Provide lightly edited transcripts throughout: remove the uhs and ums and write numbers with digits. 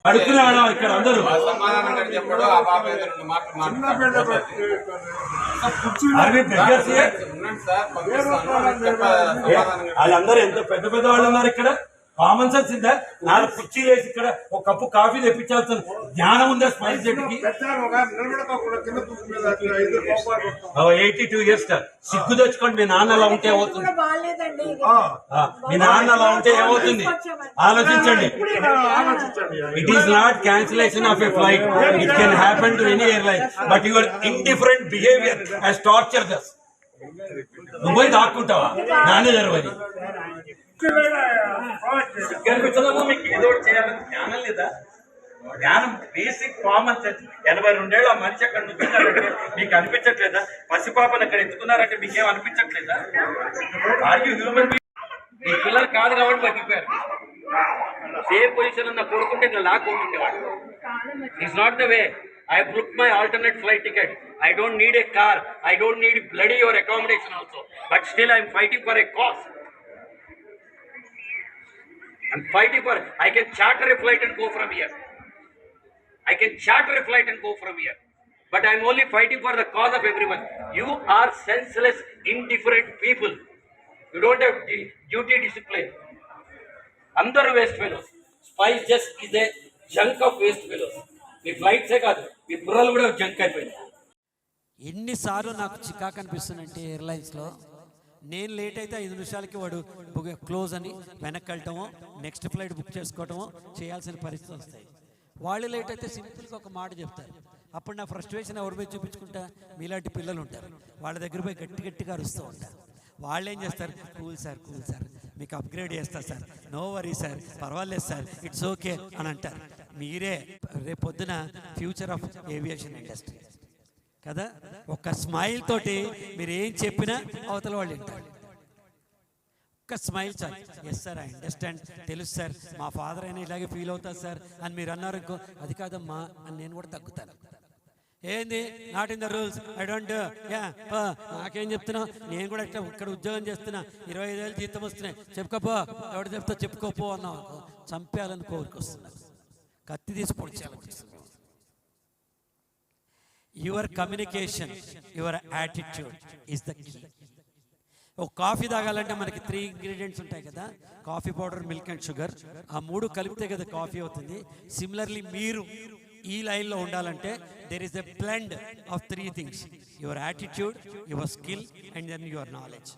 అడుగుతున్నాడు ఇక్కడ అందరూ సమాధానం చెప్పాడు. ఆ బాబు వాళ్ళందరూ ఎంత పెద్ద పెద్ద వాళ్ళు ఉన్నారు ఇక్కడ. కామన్ సెన్స్ ఉందా? 4 కుర్చీలు వేసి ఇక్కడ ఒక కప్పు కాఫీ తెప్పించాల్సిన జ్ఞానం ఉందా స్మైల్ చెట్టుకి? 82 years సిగ్గు తెచ్చుకోండి. మీ నాన్న అలా ఉంటే ఏమవుతుంది? మీ నాన్న అలా ఉంటే ఏమవుతుంది ఆలోచించండి. It is not cancellation of a flight. It can happen to any airline. But your indifferent behaviour has tortured us. నువ్వు పోయి దాక్కుంటావా? నాన్న జరగదు. కనిపించదమ్మా మీకు ఏదో ఒకటి చేయాలని జ్ఞానం లేదా? జ్ఞానం బేసిక్ కామన్ సెన్స్. 82 ఏళ్ళ మనిషి అక్కడ నుంచున్నారంటే మీకు అనిపించట్లేదా? పసిపాపను అక్కడ ఎత్తుకున్నారంటే మీకేం అనిపించట్లేదా? Argue human being. మీ పిల్లలు కాదు కాబట్టి బతికిపోయారు. సేమ్ పొజిషన్ ఉన్న కొడుకుంటే ఇంకా లాక్కుంటుండేవాడు. It's not the way. I booked my alternate flight ticket. I don't need a car. I don't need bloody or accommodation also. But still I am fighting for a cause. I'm fighting for, I can charter a flight and go from here. I can charter a flight and go from here. But I'm only fighting for the cause of everyone. You are senseless, indifferent people. You don't have duty discipline. Andaru waste fellows. Spice just is a junk of waste fellows. మీ ఫ్లైట్సే కాదు, మీ బుర్రలు కూడా junk అయిపోయింది. ఎన్నిసార్లు నాకు చికాకు అనిపిస్తుందంటే ఎయిర్లైన్స్లో నేను late అయితే 5 నిమిషాలకి వాడు క్లోజ్ అని వెనక్కి వెళ్ళటమో నెక్స్ట్ ఫ్లైట్ బుక్ చేసుకోవటమో చేయాల్సిన పరిస్థితి వస్తాయి. వాళ్ళు లేట్ అయితే సింపుల్గా ఒక మాట చెప్తారు. అప్పుడు నా ఫ్రస్ట్రేషన్ ఎవరి మీద చూపించుకుంటా? మీలాంటి పిల్లలు ఉంటారు, వాళ్ళ దగ్గర పోయి గట్టి గట్టిగా అరుస్తూ ఉంటారు. వాళ్ళు ఏం చేస్తారు? కూల్ సార్ మీకు అప్గ్రేడ్ చేస్తా సార్, నో వరీ సార్, పర్వాలేదు సార్, ఇట్స్ ఓకే అని అంటారు. మీరే రేపొద్దున ఫ్యూచర్ ఆఫ్ ఏవియేషన్ ఇండస్ట్రీ కదా. ఒక స్మైల్ తోటి మీరు ఏం చెప్పినా అవతల వాళ్ళు వింటారు. ఒక్క స్మైల్ చాలు. ఎస్ సార్, ఐ అండర్స్టాండ్, తెలుసు సార్, మా ఫాదర్ అయినా ఇలాగే ఫీల్ అవుతారు సార్ అని మీరు అన్నారు ఇంకో, అది కాదమ్మా అని నేను కూడా తగ్గుతాను. ఏంది not in the rules, I don't నాకేం చెప్తున్నావు? నేను కూడా ఇక్కడ ఉద్యోగం చేస్తున్నా, 25,000 జీతం వస్తున్నాయి, చెప్పుకోపో, ఎవడు చెప్తా చెప్పుకోపో అన్నావు, చంపేయాలని కోరుకొస్తున్నారు, కత్తి తీసి పొడిచేయాలనిపిస్తుంది. Your communication, your attitude is the key. ఒక కాఫీ తాగాలంటే మనకి 3 ఇంగ్రీడియంట్స్ ఉంటాయి కదా, coffee powder, milk and sugar. ఆ 3 కలిపితే కదా కాఫీ అవుతుంది. సిమిలర్లీ మీరు ఈ లైన్లో ఉండాలంటే there is a blend of 3 things: your attitude, your skill and then your knowledge.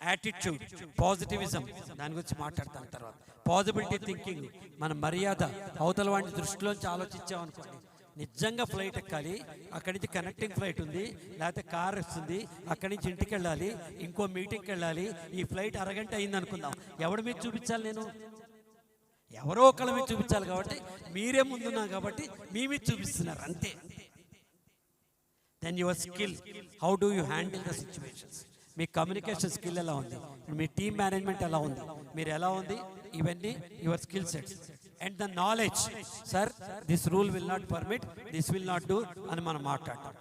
Attitude, positivism, దాని గురించి మాట్లాడతాను తర్వాత. పాజిబిలిటీ థింకింగ్, మన మర్యాద, అవతల వాడిని దృష్టిలోంచి ఆలోచించామనుకోండి. నిజంగా ఫ్లైట్ ఎక్కాలి, అక్కడి నుంచి కనెక్టింగ్ ఫ్లైట్ ఉంది, లేకపోతే కార్ వస్తుంది, అక్కడి నుంచి ఇంటికి వెళ్ళాలి, ఇంకో మీటింగ్కి వెళ్ళాలి, ఈ ఫ్లైట్ అరగంట అయింది అనుకుందాం. ఎవడి మీద చూపించాలి? నేను ఎవరో ఒకళ్ళ మీద చూపించాలి. కాబట్టి మీరే ముందున్నా కాబట్టి మీ మీద చూపిస్తున్నారు అంతే. Then your skill, how do you handle the situations. మీ కమ్యూనికేషన్ స్కిల్ ఎలా ఉంది, మీ టీమ్ మేనేజ్మెంట్ ఎలా ఉంది, మీరు ఎలా ఉంది, ఇవన్నీ your skill sets. And the knowledge, sir this rule will not permit, this will not do అని మనం మాట్లాడతాం.